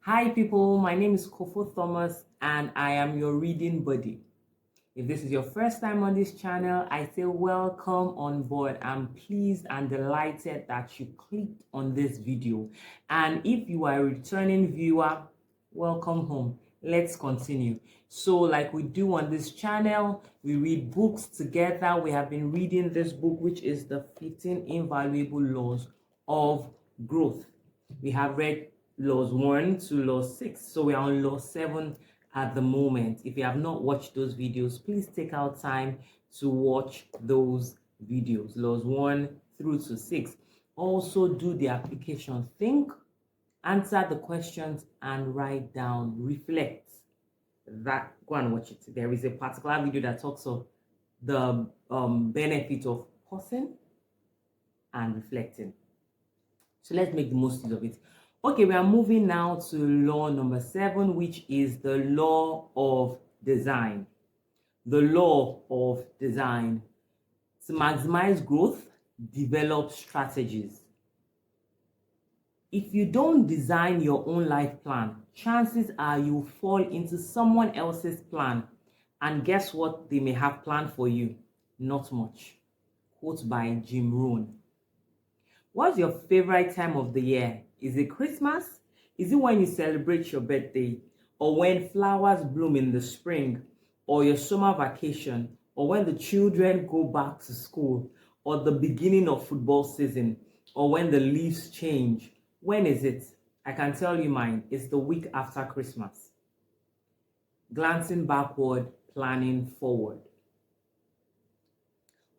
Hi people, my name is Kofo Thomas and I am your reading buddy. If this is your first time on this channel, I say welcome on board. I'm pleased and delighted that you clicked on this video. And if you are a returning viewer, welcome home. Let's continue. So like we do on this channel, we read books together. We have been reading this book, which is the 15 Invaluable Laws of Growth. We have read laws 1 to law 6, so we are on law 7 at the moment. If you have not watched those videos, please take out time to watch those videos, laws 1 through to 6. Also do the application. Think, answer the questions, and write down, reflect. That go and watch it. There is a particular video that talks of the benefit of pausing and reflecting. So let's make the most use of it. Okay, we are moving now to law number 7, which is the law of design. The law of design. To maximize growth, develop strategies. If you don't design your own life plan, chances are you fall into someone else's plan. And guess what they may have planned for you? Not much. Quote by Jim Rohn. What's your favorite time of the year? Is it Christmas? Is it when you celebrate your birthday? Or when flowers bloom in the spring? Or your summer vacation? Or when the children go back to school? Or the beginning of football season? Or when the leaves change? When is it? I can tell you mine. It's the week after Christmas. Glancing backward, planning forward.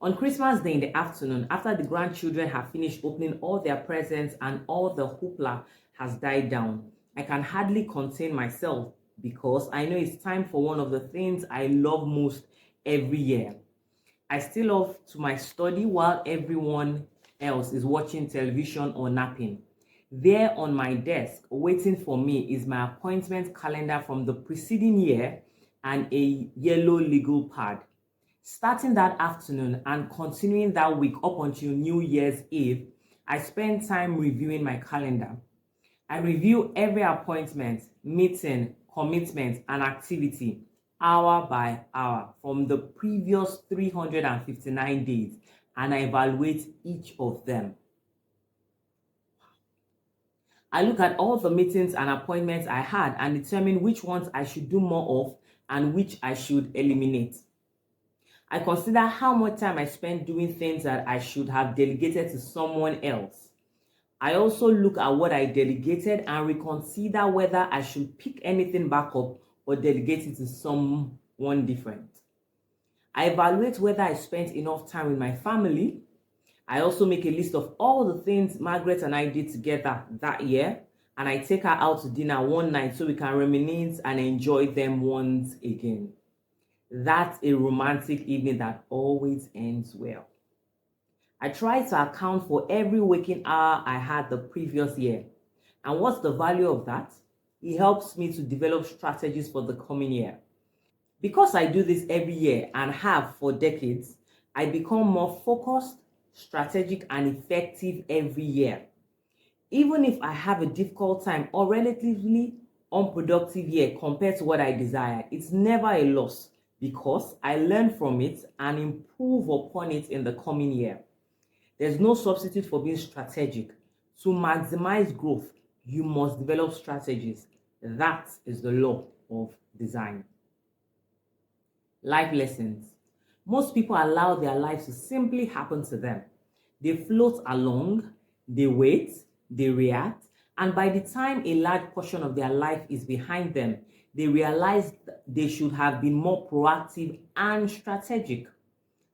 On Christmas Day in the afternoon, after the grandchildren have finished opening all their presents and all the hoopla has died down, I can hardly contain myself because I know it's time for one of the things I love most every year. I still off to my study while everyone else is watching television or napping. There on my desk, waiting for me, is my appointment calendar from the preceding year and a yellow legal pad. Starting that afternoon and continuing that week up until New Year's Eve, I spend time reviewing my calendar. I review every appointment, meeting, commitment, and activity hour by hour from the previous 359 days, and I evaluate each of them. I look at all the meetings and appointments I had and determine which ones I should do more of and which I should eliminate. I consider how much time I spend doing things that I should have delegated to someone else. I also look at what I delegated and reconsider whether I should pick anything back up or delegate it to someone different. I evaluate whether I spent enough time with my family. I also make a list of all the things Margaret and I did together that year, and I take her out to dinner one night so we can reminisce and enjoy them once again. That's a romantic evening that always ends well. I try to account for every waking hour I had the previous year. And what's the value of that? It helps me to develop strategies for the coming year. Because I do this every year and have for decades, I become more focused, strategic, and effective every year. Even if I have a difficult time or relatively unproductive year compared to what I desired, it's never a loss because I learn from it and improve upon it in the coming year. There's no substitute for being strategic. To maximize growth, you must develop strategies. That is the law of design. Life lessons. Most people allow their lives to simply happen to them. They float along, they wait, they react, and by the time a large portion of their life is behind them, they realize they should have been more proactive and strategic.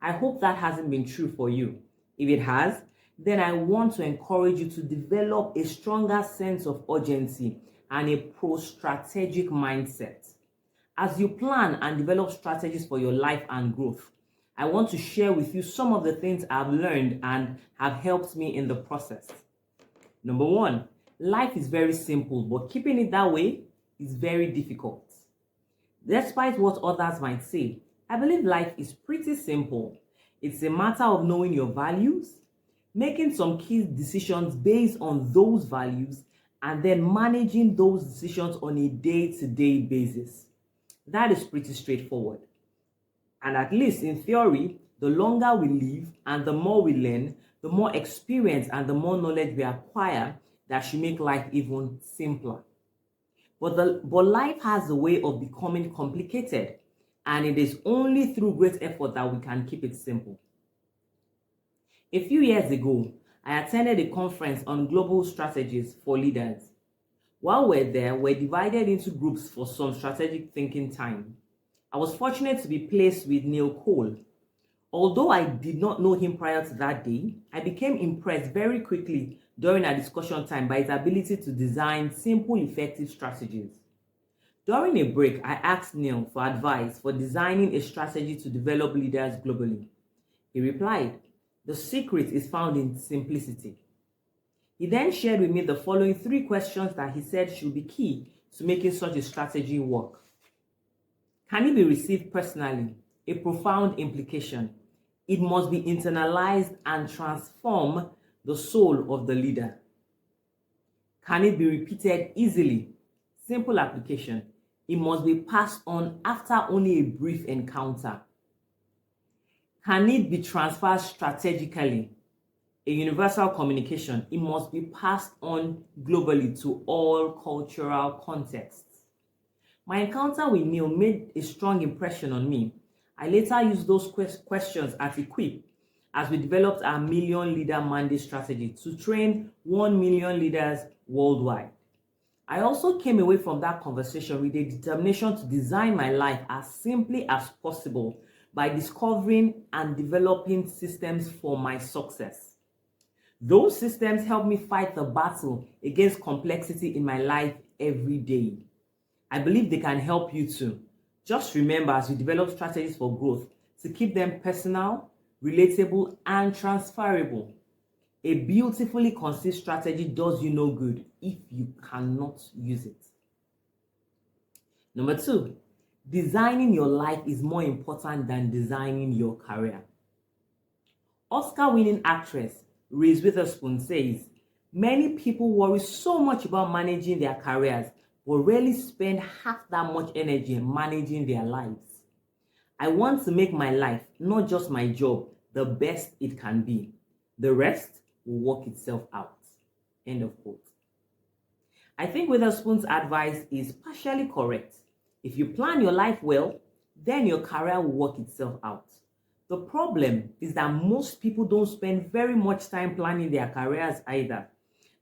I hope that hasn't been true for you. If it has, then I want to encourage you to develop a stronger sense of urgency and a pro-strategic mindset. As you plan and develop strategies for your life and growth, I want to share with you some of the things I've learned and have helped me in the process. Number 1, life is very simple, but keeping it that way is very difficult. Despite what others might say, I believe life is pretty simple. It's a matter of knowing your values, making some key decisions based on those values, and then managing those decisions on a day-to-day basis. That is pretty straightforward. And at least in theory, the longer we live and the more we learn, the more experience and the more knowledge we acquire, that should make life even simpler. But life has a way of becoming complicated, and it is only through great effort that we can keep it simple. A few years ago, I attended a conference on global strategies for leaders. While we're there, we're divided into groups for some strategic thinking time. I was fortunate to be placed with Neil Cole. Although I did not know him prior to that day, I became impressed very quickly during our discussion time by his ability to design simple, effective strategies. During a break, I asked Neil for advice for designing a strategy to develop leaders globally. He replied, "The secret is found in simplicity." He then shared with me the following 3 questions that he said should be key to making such a strategy work. Can it be received personally? A profound implication. It must be internalized and transform the soul of the leader. Can it be repeated easily? Simple application. It must be passed on after only a brief encounter. Can it be transferred strategically? A universal communication. It must be passed on globally to all cultural contexts. My encounter with Neil made a strong impression on me. I later used those questions at Equip as we developed our Million Leader Mandate strategy to train 1 million leaders worldwide. I also came away from that conversation with a determination to design my life as simply as possible by discovering and developing systems for my success. Those systems help me fight the battle against complexity in my life every day. I believe they can help you too. Just remember, as you develop strategies for growth, to keep them personal, relatable, and transferable. A beautifully conceived strategy does you no good if you cannot use it. Number 2, designing your life is more important than designing your career. Oscar-winning actress Reese Witherspoon says, "Many people worry so much about managing their careers, but rarely spend half that much energy managing their lives. I want to make my life, not just my job, the best it can be. The rest will work itself out." End of quote. I think Witherspoon's advice is partially correct. If you plan your life well, then your career will work itself out. The problem is that most people don't spend very much time planning their careers either.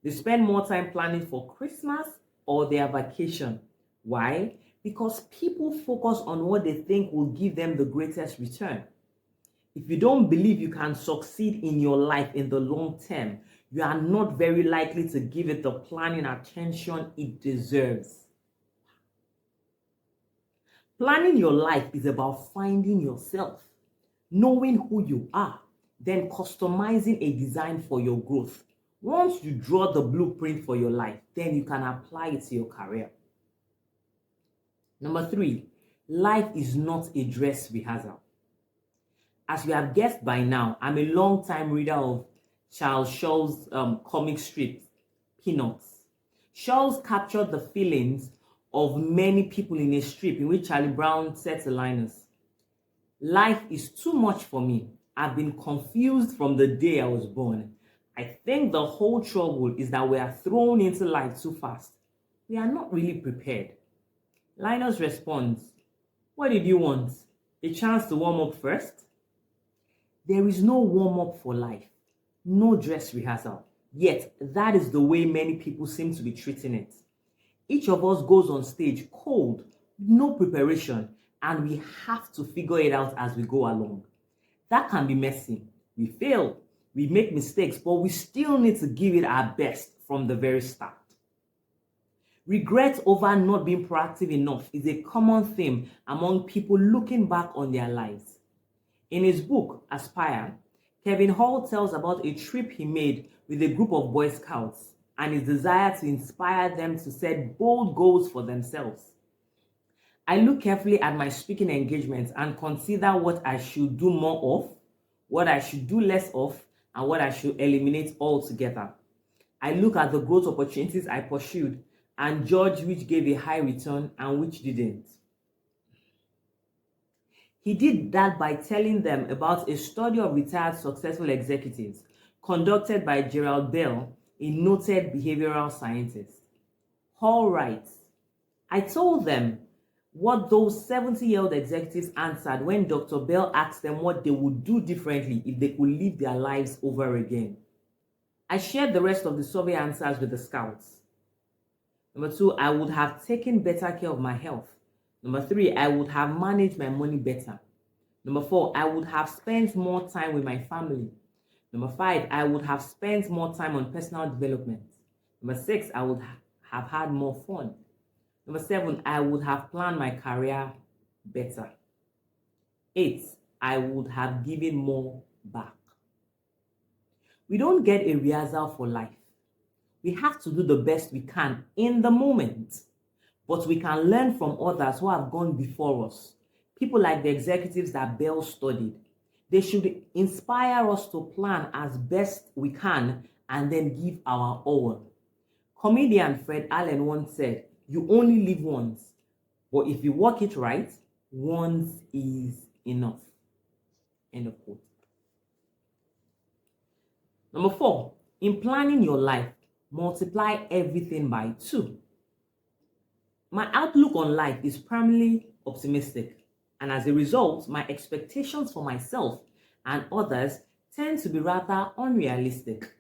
They spend more time planning for Christmas or their vacation. Why? Because people focus on what they think will give them the greatest return. If you don't believe you can succeed in your life in the long term, you are not very likely to give it the planning attention it deserves. Planning your life is about finding yourself, knowing who you are, then customizing a design for your growth. Once you draw the blueprint for your life, then you can apply it to your career. Number 3, life is not a dress rehearsal. As you have guessed by now, I'm a long-time reader of Charles Shaw's comic strip, Peanuts. Shaw's captured the feelings of many people in a strip in which Charlie Brown said to Linus, "Life is too much for me. I've been confused from the day I was born. I think the whole trouble is that we are thrown into life too fast. We are not really prepared." Linus responds, "What did you want? A chance to warm up first?" There is no warm-up for life, no dress rehearsal. Yet, that is the way many people seem to be treating it. Each of us goes on stage cold, no preparation, and we have to figure it out as we go along. That can be messy. We fail, we make mistakes, but we still need to give it our best from the very start. Regret over not being proactive enough is a common theme among people looking back on their lives. In his book, Aspire, Kevin Hall tells about a trip he made with a group of Boy Scouts and his desire to inspire them to set bold goals for themselves. I look carefully at my speaking engagements and consider what I should do more of, what I should do less of, and what I should eliminate altogether. I look at the growth opportunities I pursued and judge which gave a high return and which didn't. He did that by telling them about a study of retired successful executives conducted by Gerald Bell, a noted behavioral scientist. Hall writes, I told them what those 70-year-old executives answered when Dr. Bell asked them what they would do differently if they could live their lives over again. I shared the rest of the survey answers with the scouts. Number 2, I would have taken better care of my health. Number 3, I would have managed my money better. Number 4, I would have spent more time with my family. Number 5, I would have spent more time on personal development. Number 6, I would have had more fun. Number 7, I would have planned my career better. 8, I would have given more back. We don't get a rehearsal for life. We have to do the best we can in the moment. But we can learn from others who have gone before us. People like the executives that Bell studied. They should inspire us to plan as best we can and then give our all. Comedian Fred Allen once said, you only live once, but if you work it right, once is enough. End of quote. Number 4, in planning your life, multiply everything by 2. My outlook on life is primarily optimistic, and as a result, my expectations for myself and others tend to be rather unrealistic.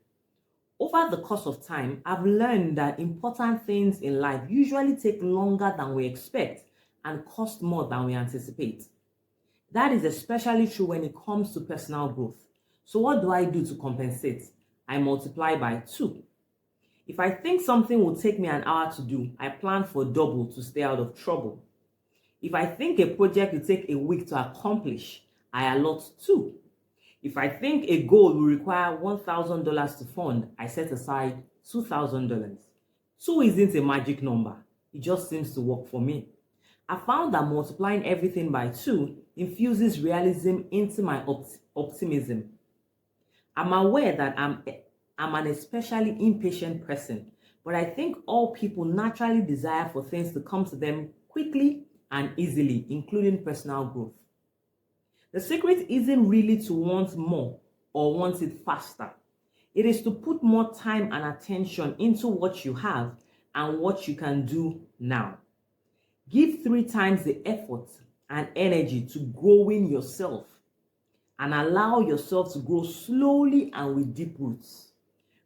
Over the course of time, I've learned that important things in life usually take longer than we expect and cost more than we anticipate. That is especially true when it comes to personal growth. So what do I do to compensate? I multiply by 2. If I think something will take me an hour to do, I plan for double to stay out of trouble. If I think a project will take a week to accomplish, I allot 2. If I think a goal will require $1,000 to fund, I set aside $2,000. 2 isn't a magic number. It just seems to work for me. I found that multiplying everything by 2 infuses realism into my optimism. I'm aware that I'm an especially impatient person, but I think all people naturally desire for things to come to them quickly and easily, including personal growth. The secret isn't really to want more or want it faster. It is to put more time and attention into what you have and what you can do now. Give 3 times the effort and energy to growing yourself, and allow yourself to grow slowly and with deep roots.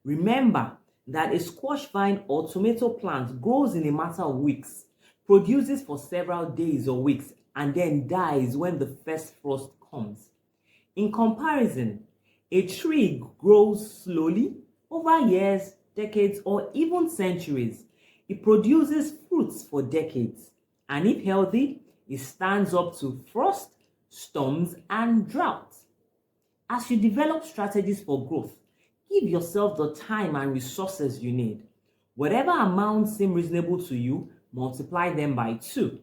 Remember that a squash vine or tomato plant grows in a matter of weeks, produces for several days or weeks, and then dies when the first frost comes. In comparison, a tree grows slowly over years, decades, or even centuries. It produces fruits for decades, and if healthy, it stands up to frost, storms, and drought. As you develop strategies for growth, give yourself the time and resources you need. Whatever amounts seem reasonable to you, multiply them by 2.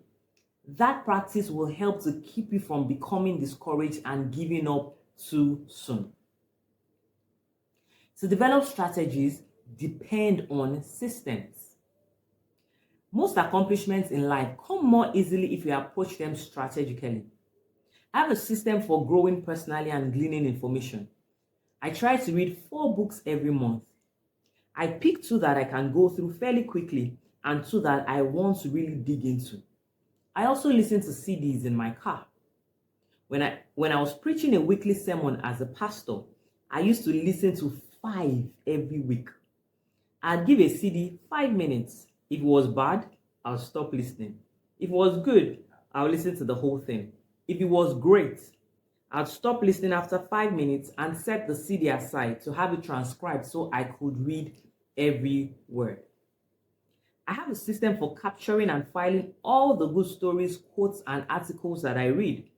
That practice will help to keep you from becoming discouraged and giving up too soon. To develop strategies depend on systems. Most accomplishments in life come more easily if you approach them strategically. I have a system for growing personally and gleaning information. I try to read 4 books every month. I pick 2 that I can go through fairly quickly and 2 that I want to really dig into. I also listen to CDs in my car. When I was preaching a weekly sermon as a pastor, I used to listen to 5 every week. I'd give a CD 5 minutes. If it was bad, I'll stop listening. If it was good, I'll listen to the whole thing. If it was great, I'd stop listening after 5 minutes and set the CD aside to have it transcribed so I could read every word. I have a system for capturing and filing all the good stories, quotes, and articles that I read.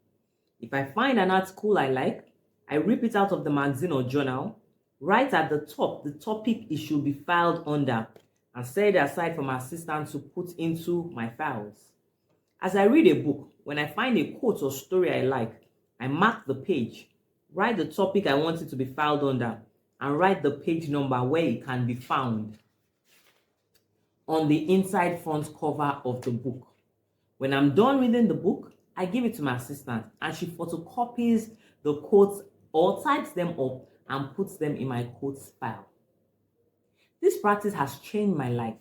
If I find an article I like, I rip it out of the magazine or journal, write at the top the topic it should be filed under, and set it aside for my assistant to put into my files. As I read a book, when I find a quote or story I like, I mark the page, write the topic I want it to be filed under, and write the page number where it can be found on the inside front cover of the book. When I'm done reading the book, I give it to my assistant and she photocopies the quotes or types them up and puts them in my quotes file. This practice has changed my life.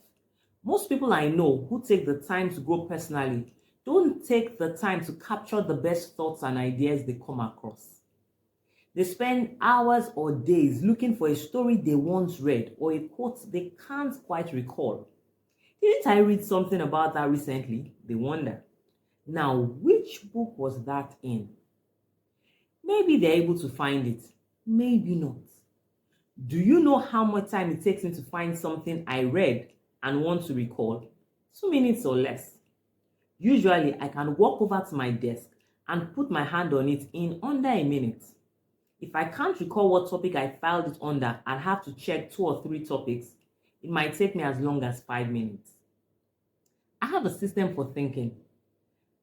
Most people I know who take the time to grow personally don't take the time to capture the best thoughts and ideas they come across. They spend hours or days looking for a story they once read or a quote they can't quite recall. Didn't I read something about that recently? They wonder. Now, which book was that in? Maybe they're able to find it, maybe not. Do you know how much time it takes me to find something I read and want to recall? 2 minutes or less. Usually, I can walk over to my desk and put my hand on it in under a minute. If I can't recall what topic I filed it under and have to check 2 or 3 topics, it might take me as long as 5 minutes. I have a system for thinking.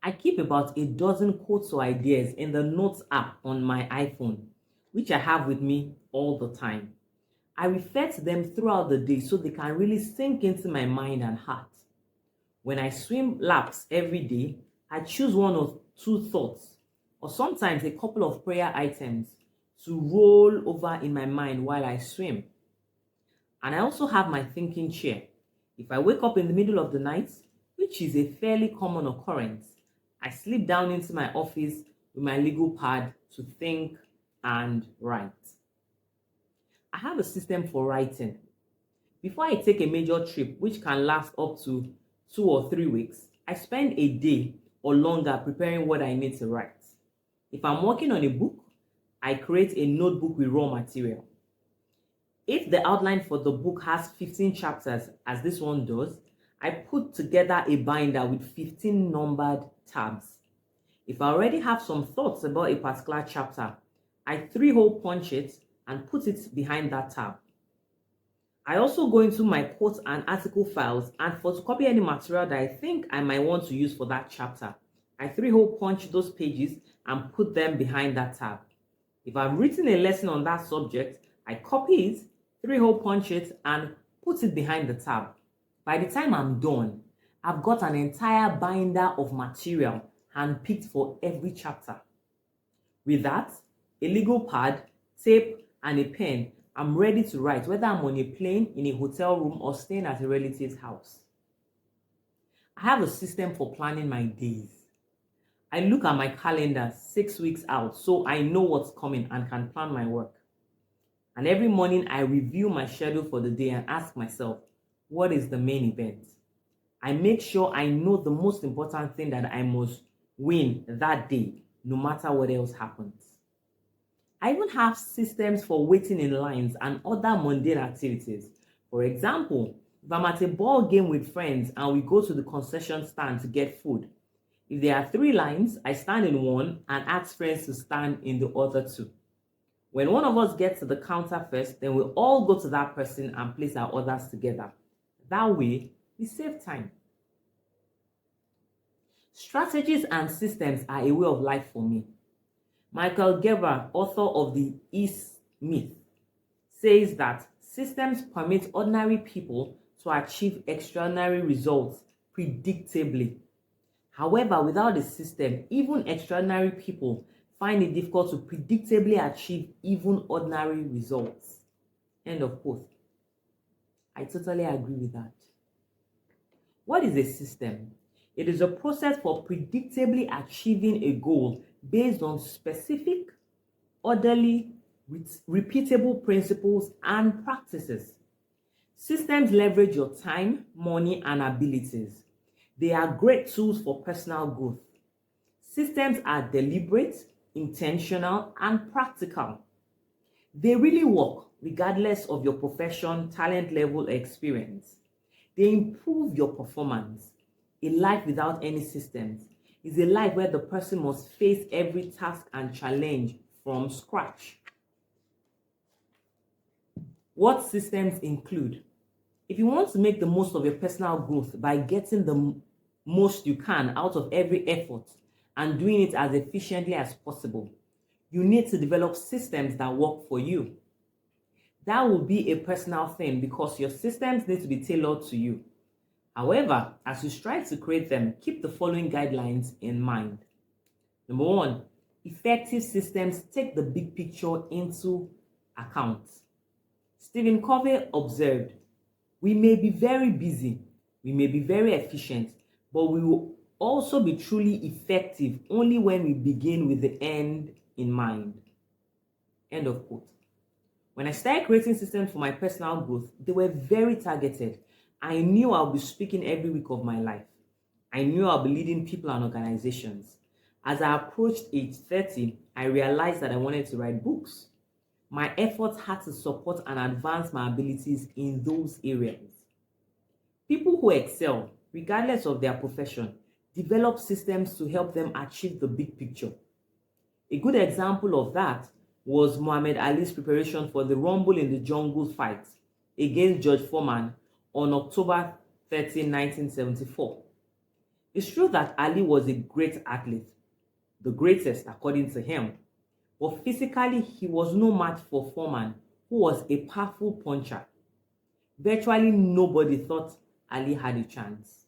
I keep about a dozen quotes or ideas in the Notes app on my iPhone, which I have with me all the time. I refer to them throughout the day so they can really sink into my mind and heart. When I swim laps every day, I choose 1 or 2 thoughts, or sometimes a couple of prayer items to roll over in my mind while I swim. And I also have my thinking chair. If I wake up in the middle of the night, which is a fairly common occurrence, I slip down into my office with my legal pad to think and write. I have a system for writing. Before I take a major trip, which can last up to 2 or 3 weeks, I spend a day or longer preparing what I need to write. If I'm working on a book, I create a notebook with raw material. If the outline for the book has 15 chapters, as this one does, I put together a binder with 15 numbered tabs. If I already have some thoughts about a particular chapter, I 3-hole punch it and put it behind that tab. I also go into my quotes and article files and photocopy any material that I think I might want to use for that chapter. I 3-hole punch those pages and put them behind that tab. If I've written a lesson on that subject, I copy it, 3-hole punch it, and put it behind the tab. By the time I'm done, I've got an entire binder of material handpicked for every chapter. With that, a legal pad, tape, and a pen, I'm ready to write, whether I'm on a plane, in a hotel room, or staying at a relative's house. I have a system for planning my days. I look at my calendar 6 weeks out so I know what's coming and can plan my work. And every morning I review my schedule for the day and ask myself, what is the main event? I make sure I know the most important thing that I must win that day, no matter what else happens. I even have systems for waiting in lines and other mundane activities. For example, if I'm at a ball game with friends and we go to the concession stand to get food, if there are 3 lines, I stand in one and ask friends to stand in the other 2. When one of us gets to the counter first, then we'll all go to that person and place our orders together. That way, we save time. Strategies and systems are a way of life for me. Michael Gerber, author of the Is Myth, says that systems permit ordinary people to achieve extraordinary results predictably. However, without a system, even extraordinary people find it difficult to predictably achieve even ordinary results. End of quote. I totally agree with that. What is a system? It is a process for predictably achieving a goal based on specific, orderly, repeatable principles and practices. Systems leverage your time, money, and abilities. They are great tools for personal growth. Systems are deliberate, intentional, and practical. They really work regardless of your profession, talent level, or experience. They improve your performance. A life without any systems is a life where the person must face every task and challenge from scratch. What systems include? If you want to make the most of your personal growth by getting the most you can out of every effort and doing it as efficiently as possible, you need to develop systems that work for you. That will be a personal thing because your systems need to be tailored to you. However, as you strive to create them, keep the following guidelines in mind. Number one, effective systems take the big picture into account. Stephen Covey observed, we may be very busy, we may be very efficient, but we will also be truly effective only when we begin with the end in mind. End of quote. When I started creating systems for my personal growth, they were very targeted. I knew I'll be speaking every week of my life. I knew I'll be leading people and organizations. As I approached age 30, I realized that I wanted to write books. My efforts had to support and advance my abilities in those areas. People who excel, regardless of their profession, develop systems to help them achieve the big picture. A good example of that was Muhammad Ali's preparation for the Rumble in the Jungle fight against George Foreman on October 13, 1974. It's true that Ali was a great athlete, the greatest according to him, but physically he was no match for Foreman, who was a powerful puncher. Virtually nobody thought Ali had a chance.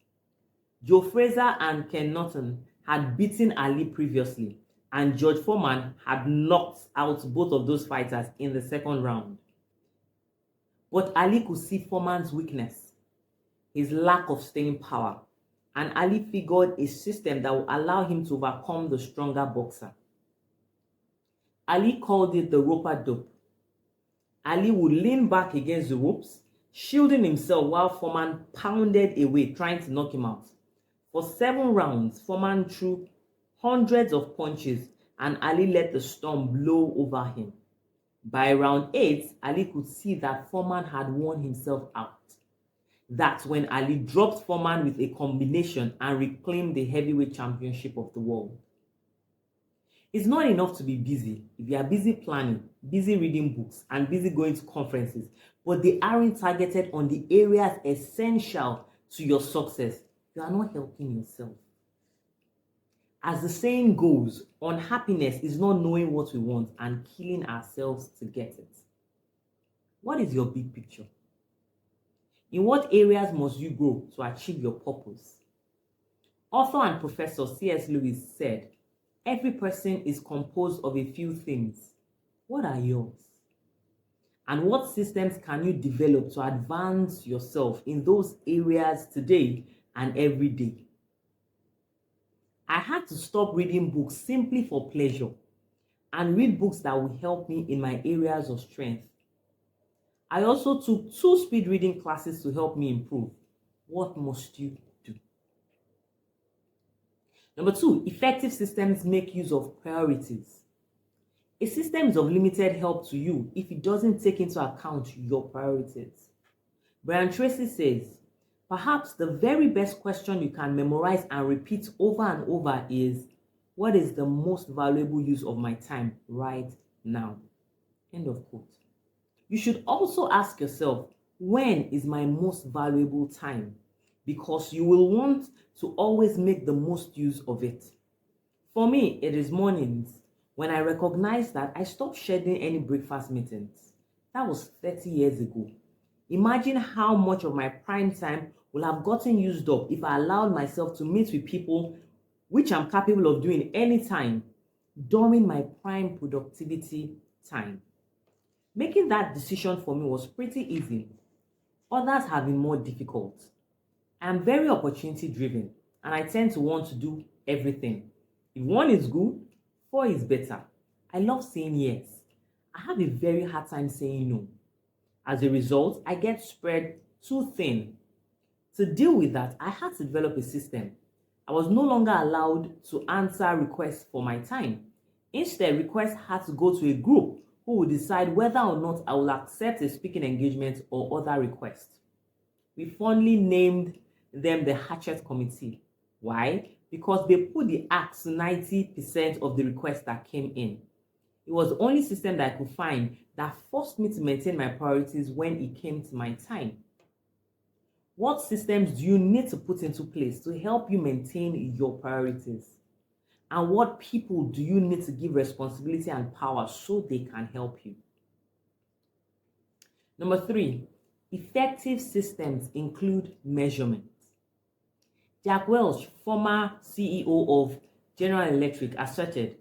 Joe Frazier and Ken Norton had beaten Ali previously, and George Foreman had knocked out both of those fighters in the second round. But Ali could see Foreman's weakness, his lack of staying power, and Ali figured a system that would allow him to overcome the stronger boxer. Ali called it the roper dope. Ali would lean back against the ropes, shielding himself while Foreman pounded away, trying to knock him out. For 7 rounds, Foreman threw hundreds of punches, and Ali let the storm blow over him. By round 8, Ali could see that Foreman had worn himself out. That's when Ali dropped Foreman with a combination and reclaimed the heavyweight championship of the world. It's not enough to be busy. If you are busy planning, busy reading books, and busy going to conferences, but they aren't targeted on the areas essential to your success, you are not helping yourself. As the saying goes, unhappiness is not knowing what we want and killing ourselves to get it. What is your big picture? In what areas must you grow to achieve your purpose? Author and professor C.S. Lewis said, every person is composed of a few things. What are yours? And what systems can you develop to advance yourself in those areas today and every day? I had to stop reading books simply for pleasure and read books that will help me in my areas of strength. I also took 2 speed reading classes to help me improve. What must you do? Number 2, effective systems make use of priorities. A system is of limited help to you if it doesn't take into account your priorities. Brian Tracy says, perhaps the very best question you can memorize and repeat over and over is, what is the most valuable use of my time right now? End of quote. You should also ask yourself, when is my most valuable time? Because you will want to always make the most use of it. For me, it is mornings when I recognize that I stopped scheduling any breakfast meetings. That was 30 years ago. Imagine how much of my prime time will have gotten used up if I allowed myself to meet with people, which I'm capable of doing anytime, during my prime productivity time. Making that decision for me was pretty easy. Others have been more difficult. I am very opportunity driven and I tend to want to do everything. If 1 is good, 4 is better. I love saying yes. I have a very hard time saying no. As a result, I get spread too thin. To deal with that, I had to develop a system. I was no longer allowed to answer requests for my time. Instead, requests had to go to a group who would decide whether or not I will accept a speaking engagement or other requests. We fondly named them the Hatchet Committee. Why? Because they put the axe to 90% of the requests that came in. It was the only system that I could find that forced me to maintain my priorities when it came to my time. What systems do you need to put into place to help you maintain your priorities? And what people do you need to give responsibility and power so they can help you? Number 3, effective systems include measurement. Jack Welch, former CEO of General Electric, asserted,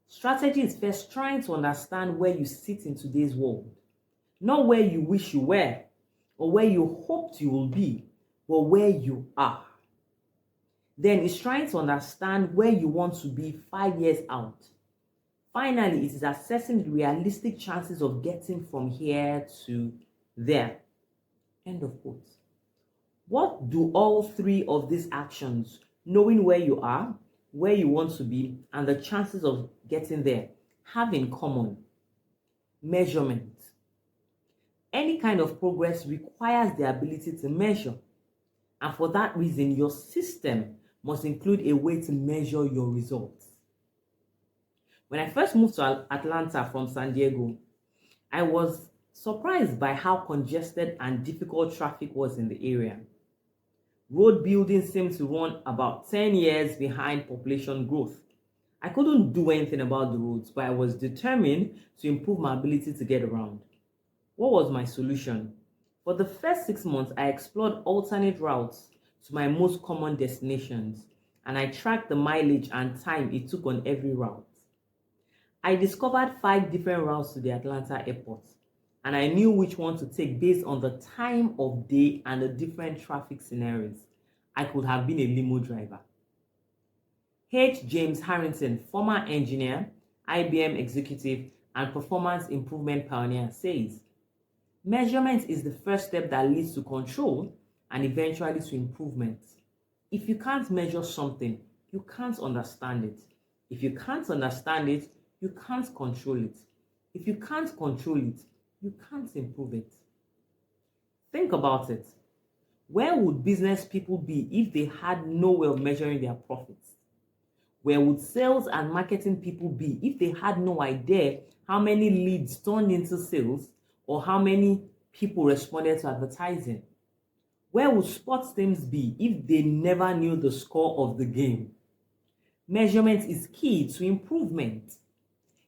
strategy is first trying to understand where you sit in today's world, not where you wish you were or where you hoped you will be, but where you are. Then it's trying to understand where you want to be 5 years out. Finally, it is assessing the realistic chances of getting from here to there. End of quote. What do all 3 of these actions, knowing where you are, where you want to be, and the chances of getting there, have in common? Measurement. Any kind of progress requires the ability to measure. And for that reason, your system must include a way to measure your results. When I first moved to Atlanta from San Diego, I was surprised by how congested and difficult traffic was in the area. Road building seemed to run about 10 years behind population growth. I couldn't do anything about the roads, but I was determined to improve my ability to get around. What was my solution? For the first 6 months, I explored alternate routes to my most common destinations, and I tracked the mileage and time it took on every route. I discovered 5 different routes to the Atlanta airport, and I knew which one to take based on the time of day and the different traffic scenarios. I could have been a limo driver. H. James Harrington, former engineer, IBM executive, and performance improvement pioneer, says, measurement is the first step that leads to control and eventually to improvement. If you can't measure something, you can't understand it. If you can't understand it, you can't control it. If you can't control it, you can't improve it. Think about it. Where would business people be if they had no way of measuring their profits? Where would sales and marketing people be if they had no idea how many leads turned into sales or how many people responded to advertising? Where would sports teams be if they never knew the score of the game? Measurement is key to improvement.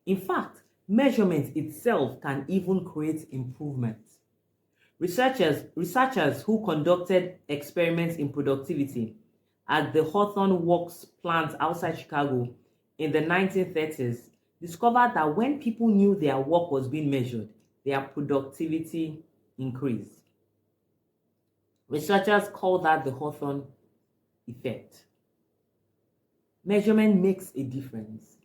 In fact, measurement itself can even create improvement. Researchers who conducted experiments in productivity at the Hawthorne Works plant outside Chicago in the 1930s discovered that when people knew their work was being measured, their productivity increased. Researchers call that the Hawthorne effect. Measurement makes a difference.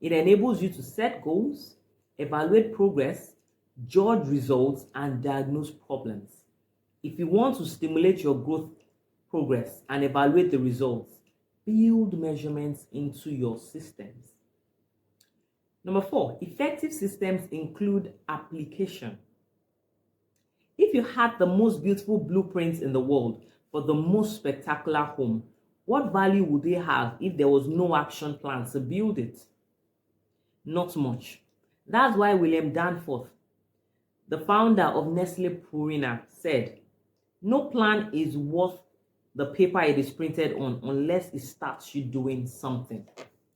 It enables you to set goals, evaluate progress, judge results, and diagnose problems. If you want to stimulate your growth, progress, and evaluate the results, build measurements into your systems. Number 4, effective systems include application. If you had the most beautiful blueprints in the world for the most spectacular home, what value would they have if there was no action plan to build it? Not much. That's why William Danforth, the founder of Nestle Purina, said, no plan is worth the paper it is printed on unless it starts you doing something.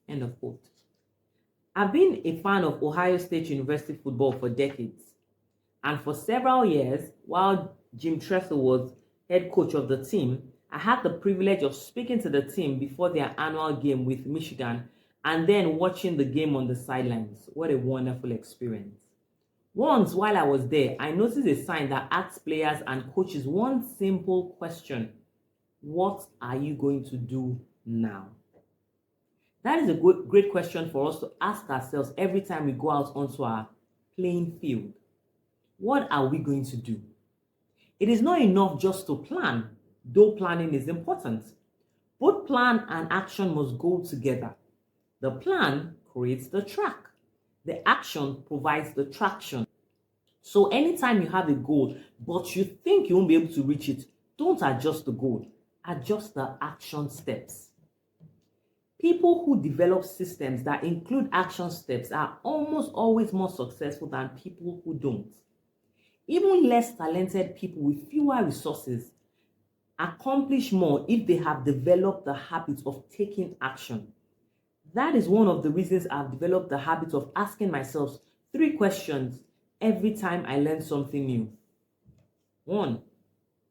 End of quote. I've been a fan of Ohio State University football for decades. And for several years, while Jim Tressel was head coach of the team, I had the privilege of speaking to the team before their annual game with Michigan and then watching the game on the sidelines. What a wonderful experience. Once, while I was there, I noticed a sign that asked players and coaches one simple question: what are you going to do now? That is a great question for us to ask ourselves every time we go out onto our playing field. What are we going to do? It is not enough just to plan, though planning is important. Both plan and action must go together. The plan creates the track. The action provides the traction. So anytime you have a goal, but you think you won't be able to reach it, don't adjust the goal. Adjust the action steps. People who develop systems that include action steps are almost always more successful than people who don't. Even less talented people with fewer resources accomplish more if they have developed the habit of taking action. That is one of the reasons I've developed the habit of asking myself 3 questions every time I learn something new. 1,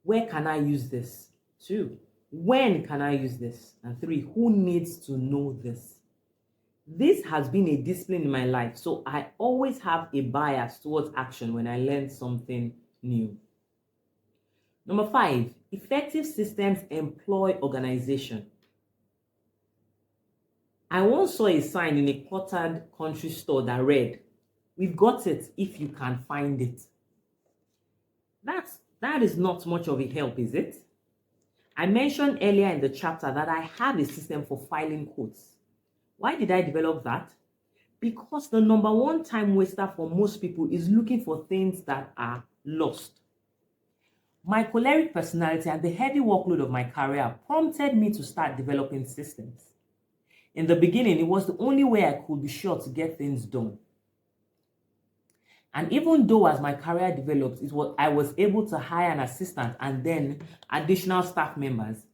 where can I use this? 2, when can I use this? And 3, who needs to know this? This has been a discipline in my life, so I always have a bias towards action when I learn something new. Number 5, effective systems employ organization. I once saw a sign in a cluttered country store that read, "We've got it if you can find it." That is not much of a help, is it? I mentioned earlier in the chapter that I have a system for filing quotes. Why did I develop that? Because the number one time waster for most people is looking for things that are lost. My choleric personality and the heavy workload of my career prompted me to start developing systems. In the beginning, it was the only way I could be sure to get things done. And even though as my career developed, I was able to hire an assistant and then additional staff members,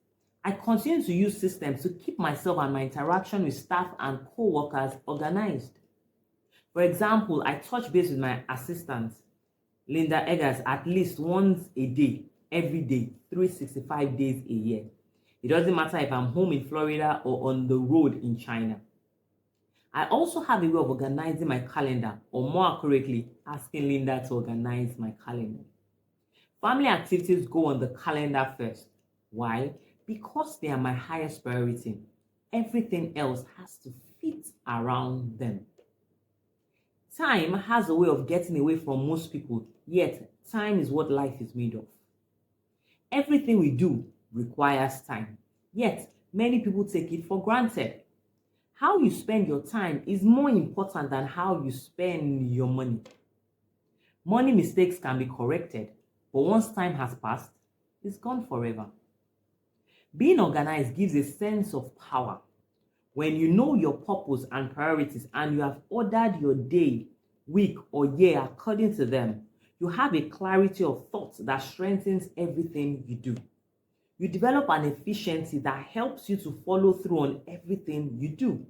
I continue to use systems to keep myself and my interaction with staff and co-workers organized. For example, I touch base with my assistant, Linda Eggers, at least once a day, every day, 365 days a year. It doesn't matter if I'm home in Florida or on the road in China. I also have a way of organizing my calendar, or more accurately, asking Linda to organize my calendar. Family activities go on the calendar first. Why? Because they are my highest priority. Everything else has to fit around them. Time has a way of getting away from most people, yet time is what life is made of. Everything we do requires time, yet many people take it for granted. How you spend your time is more important than how you spend your money. Money mistakes can be corrected, but once time has passed, it's gone forever. Being organized gives a sense of power. When you know your purpose and priorities and you have ordered your day, week, or year according to them, you have a clarity of thought that strengthens everything you do. You develop an efficiency that helps you to follow through on everything you do.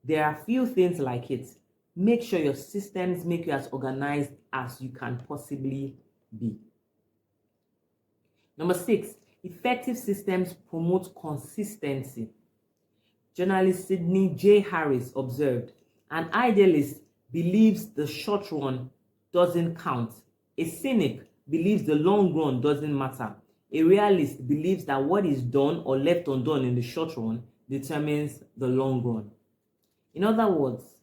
There are few things like it. Make sure your systems make you as organized as you can possibly be. Number 6, effective systems promote consistency. Journalist Sidney J. Harris observed, "An idealist believes the short run doesn't count. A cynic believes the long run doesn't matter. A realist believes that what is done or left undone in the short run determines the long run." In other words,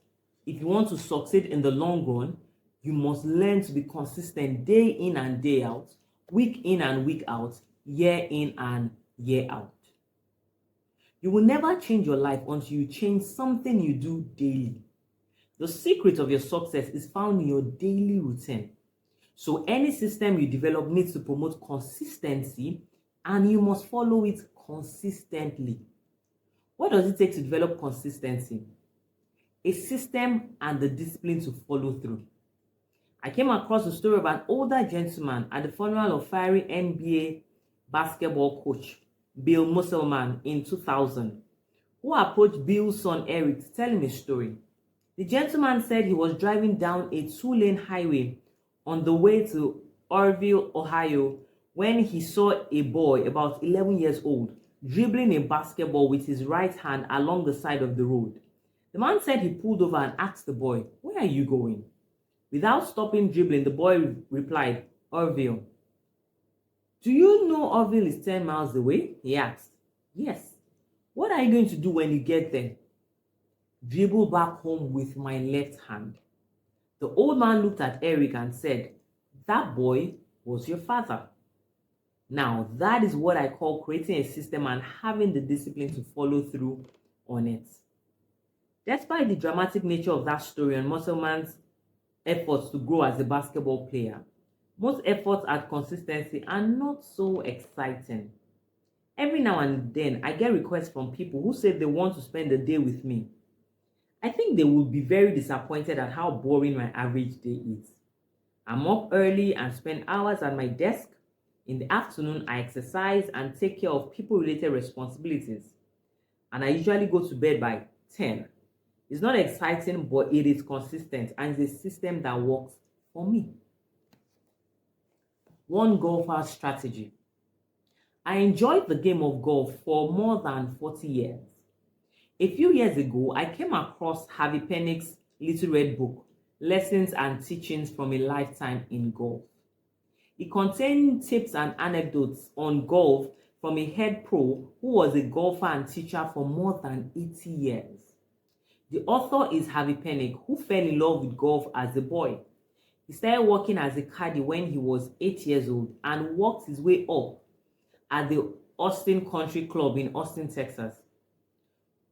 if you want to succeed in the long run, you must learn to be consistent day in and day out, week in and week out, year in and year out. You will never change your life until you change something you do daily. The secret of your success is found in your daily routine. So any system you develop needs to promote consistency, and you must follow it consistently. What does it take to develop consistency? A system and the discipline to follow through. I came across the story of an older gentleman at the funeral of fiery NBA basketball coach Bill Musselman in 2000, who approached Bill's son Eric to tell him a story. The gentleman said he was driving down a 2-lane highway on the way to Orville, Ohio, when he saw a boy about 11 years old dribbling a basketball with his right hand along the side of the road. The man said he pulled over and asked the boy, "Where are you going?" Without stopping dribbling, the boy replied, "Orville." "Do you know Orville is 10 miles away?" he asked. "Yes." "What are you going to do when you get there?" "Dribble back home with my left hand." The old man looked at Eric and said, "That boy was your father." Now, that is what I call creating a system and having the discipline to follow through on it. Despite the dramatic nature of that story and Musselman's efforts to grow as a basketball player, most efforts at consistency are not so exciting. Every now and then, I get requests from people who say they want to spend the day with me. I think they will be very disappointed at how boring my average day is. I'm up early and spend hours at my desk. In the afternoon, I exercise and take care of people-related responsibilities. And I usually go to bed by 10. It's not exciting, but it is consistent and it's a system that works for me. One golfer's strategy. I enjoyed the game of golf for more than 40 years. A few years ago, I came across Harvey Penick's little red book, Lessons and Teachings from a Lifetime in Golf. It contained tips and anecdotes on golf from a head pro who was a golfer and teacher for more than 80 years. The author is Harvey Penick, who fell in love with golf as a boy. He started working as a caddy when he was 8 years old and worked his way up at the Austin Country Club in Austin, Texas.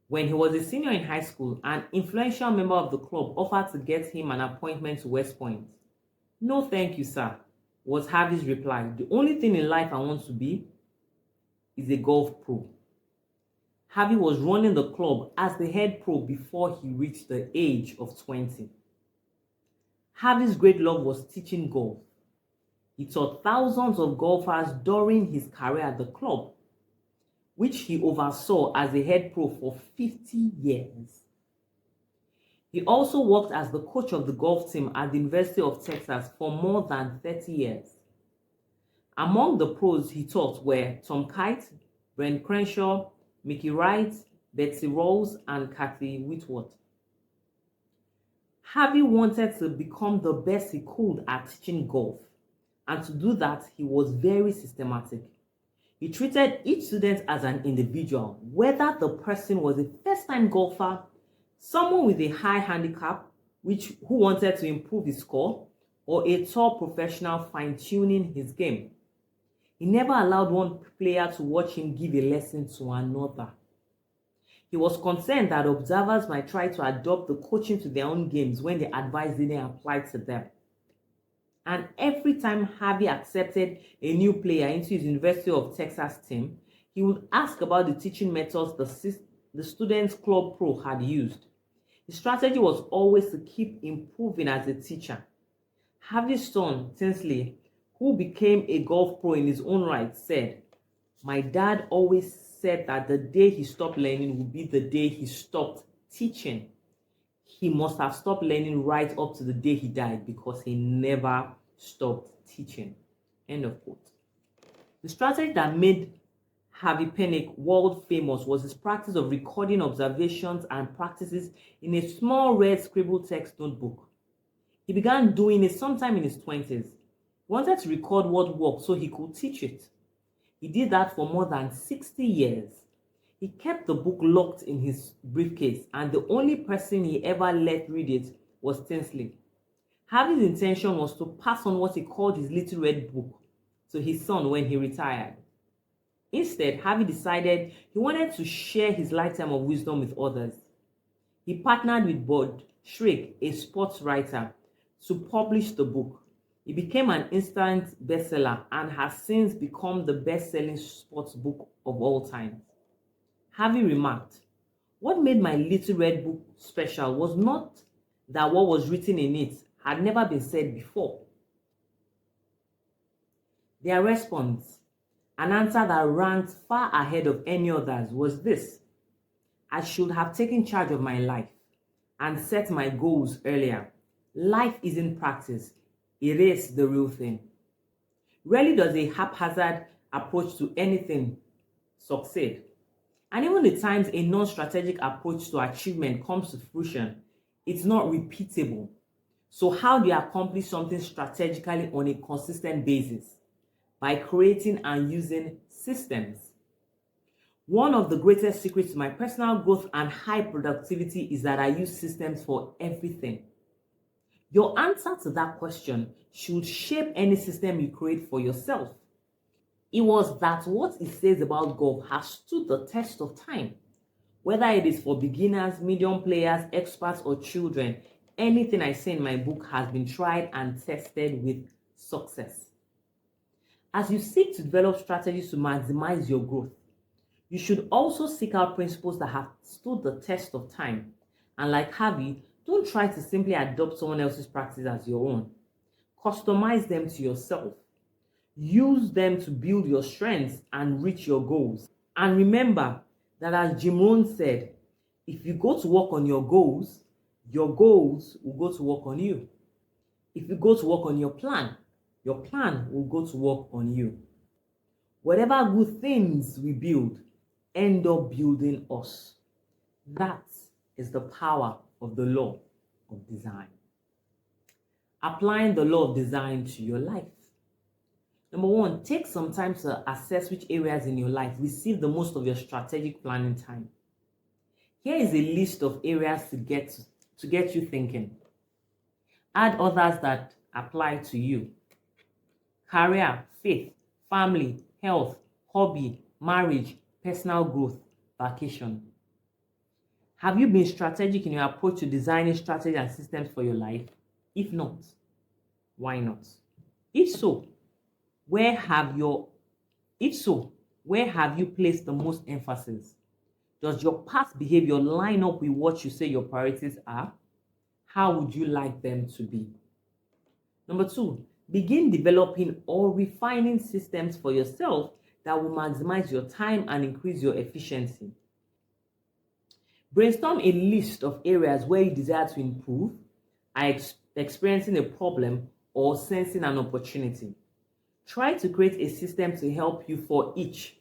When he was a senior in high school, an influential member of the club offered to get him an appointment to West Point. "No, thank you, sir," was Harvey's reply. "The only thing in life I want to be is a golf pro." Harvey was running the club as the head pro before he reached the age of 20. Harvey's great love was teaching golf. He taught thousands of golfers during his career at the club, which he oversaw as a head pro for 50 years. He also worked as the coach of the golf team at the University of Texas for more than 30 years. Among the pros he taught were Tom Kite, Brent Crenshaw, Mickey Wright, Betsy Ross, and Kathy Whitworth. Harvey wanted to become the best he could at teaching golf, and to do that, he was very systematic. He treated each student as an individual, whether the person was a first-time golfer, someone with a high handicap who wanted to improve his score, or a top professional fine-tuning his game. He never allowed one player to watch him give a lesson to another. He was concerned that observers might try to adopt the coaching to their own games when the advice didn't apply to them. And every time Harvey accepted a new player into his University of Texas team, he would ask about the teaching methods the students' club pro had used. His strategy was always to keep improving as a teacher. Harvey's son, Tinsley, who became a golf pro in his own right, said, "My dad always said that the day he stopped learning would be the day he stopped teaching. He must have stopped learning right up to the day he died because he never stopped teaching." End of quote. The strategy that made Harvey Penick world famous was his practice of recording observations and practices in a small red scribbled text notebook. He began doing it sometime in his 20s. He wanted to record what worked so he could teach it. He did that for more than 60 years. He kept the book locked in his briefcase, and the only person he ever let read it was Tinsley. Harvey's intention was to pass on what he called his little red book to his son when he retired. Instead, Harvey decided he wanted to share his lifetime of wisdom with others. He partnered with Bud Shrake, a sports writer, to publish the book. It became an instant bestseller and has since become the best-selling sports book of all time. Harvey remarked, "What made my little red book special was not that what was written in it had never been said before." Their response, an answer that ranked far ahead of any others, was this: "I should have taken charge of my life and set my goals earlier. Life isn't practice. It is the real thing." Rarely does a haphazard approach to anything succeed. And even the times a non-strategic approach to achievement comes to fruition, it's not repeatable. So how do you accomplish something strategically on a consistent basis? By creating and using systems. One of the greatest secrets to my personal growth and high productivity is that I use systems for everything. Your answer to that question should shape any system you create for yourself. It was that what it says about golf has stood the test of time. Whether it is for beginners, medium players, experts, or children, anything I say in my book has been tried and tested with success. As you seek to develop strategies to maximize your growth, you should also seek out principles that have stood the test of time. And like Harvey, don't try to simply adopt someone else's practice as your own. Customize them to yourself. Use them to build your strengths and reach your goals. And remember that, as Jim Rohn said, if you go to work on your goals will go to work on you. If you go to work on your plan, your plan will go to work on you. Whatever good things we build end up building us. That is the power of the law of design. Applying the law of design to your life. Number one, take some time to assess which areas in your life receive the most of your strategic planning time. Here is a list of areas to get you thinking. Add others that apply to you. Career, faith, family, health, hobby, marriage, personal growth, vacation. Have you been strategic in your approach to designing strategy and systems for your life? If not, why not? If so, where have you placed the most emphasis? Does your past behavior line up with what you say your priorities are? How would you like them to be? Number two, begin developing or refining systems for yourself that will maximize your time and increase your efficiency. Brainstorm a list of areas where you desire to improve, are experiencing a problem, or sensing an opportunity. Try to create a system to help you for each.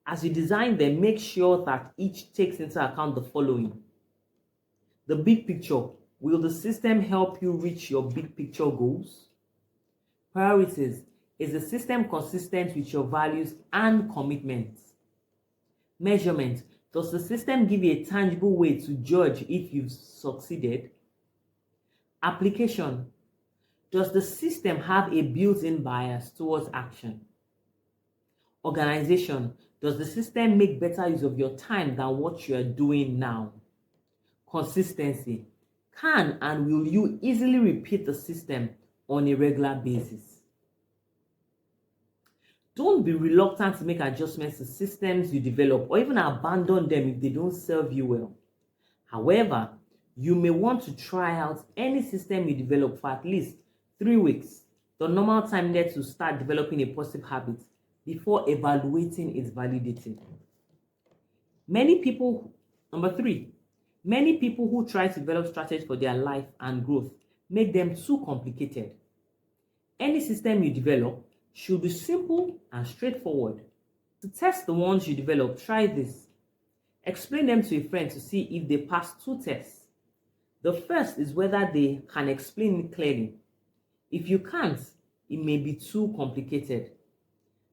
As you design them, make sure that each takes into account the following. The big picture. Will the system help you reach your big picture goals? Priorities. Is the system consistent with your values and commitments? Measurement. Does the system give you a tangible way to judge if you've succeeded? Application. Does the system have a built-in bias towards action? Organization. Does the system make better use of your time than what you are doing now? Consistency. Can and will you easily repeat the system on a regular basis? Don't be reluctant to make adjustments to systems you develop or even abandon them if they don't serve you well. However, you may want to try out any system you develop for at least 3 weeks, the normal time needed to start developing a positive habit, before evaluating its validity. Number three, many people who try to develop strategies for their life and growth make them too complicated. Any system you develop should be simple and straightforward. To test the ones you develop, try this. Explain them to a friend to see if they pass 2 tests. The first is whether they can explain it clearly. If you can't, it may be too complicated.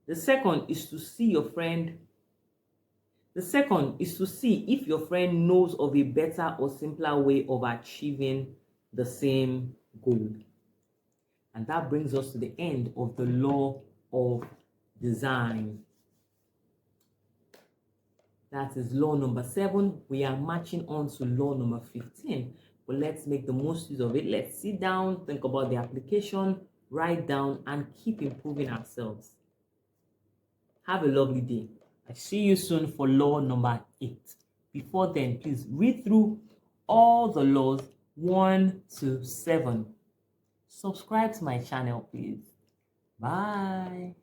The second is to see if your friend knows of a better or simpler way of achieving the same goal. And that brings us to the end of the law of design. That is law number 7. We are marching on to law number 15. But let's make the most use of it. Let's sit down, think about the application, write down, and keep improving ourselves. Have a lovely day. I see you soon for law number 8. Before then, please read through all the laws 1 to 7. Subscribe to my channel, please. Bye.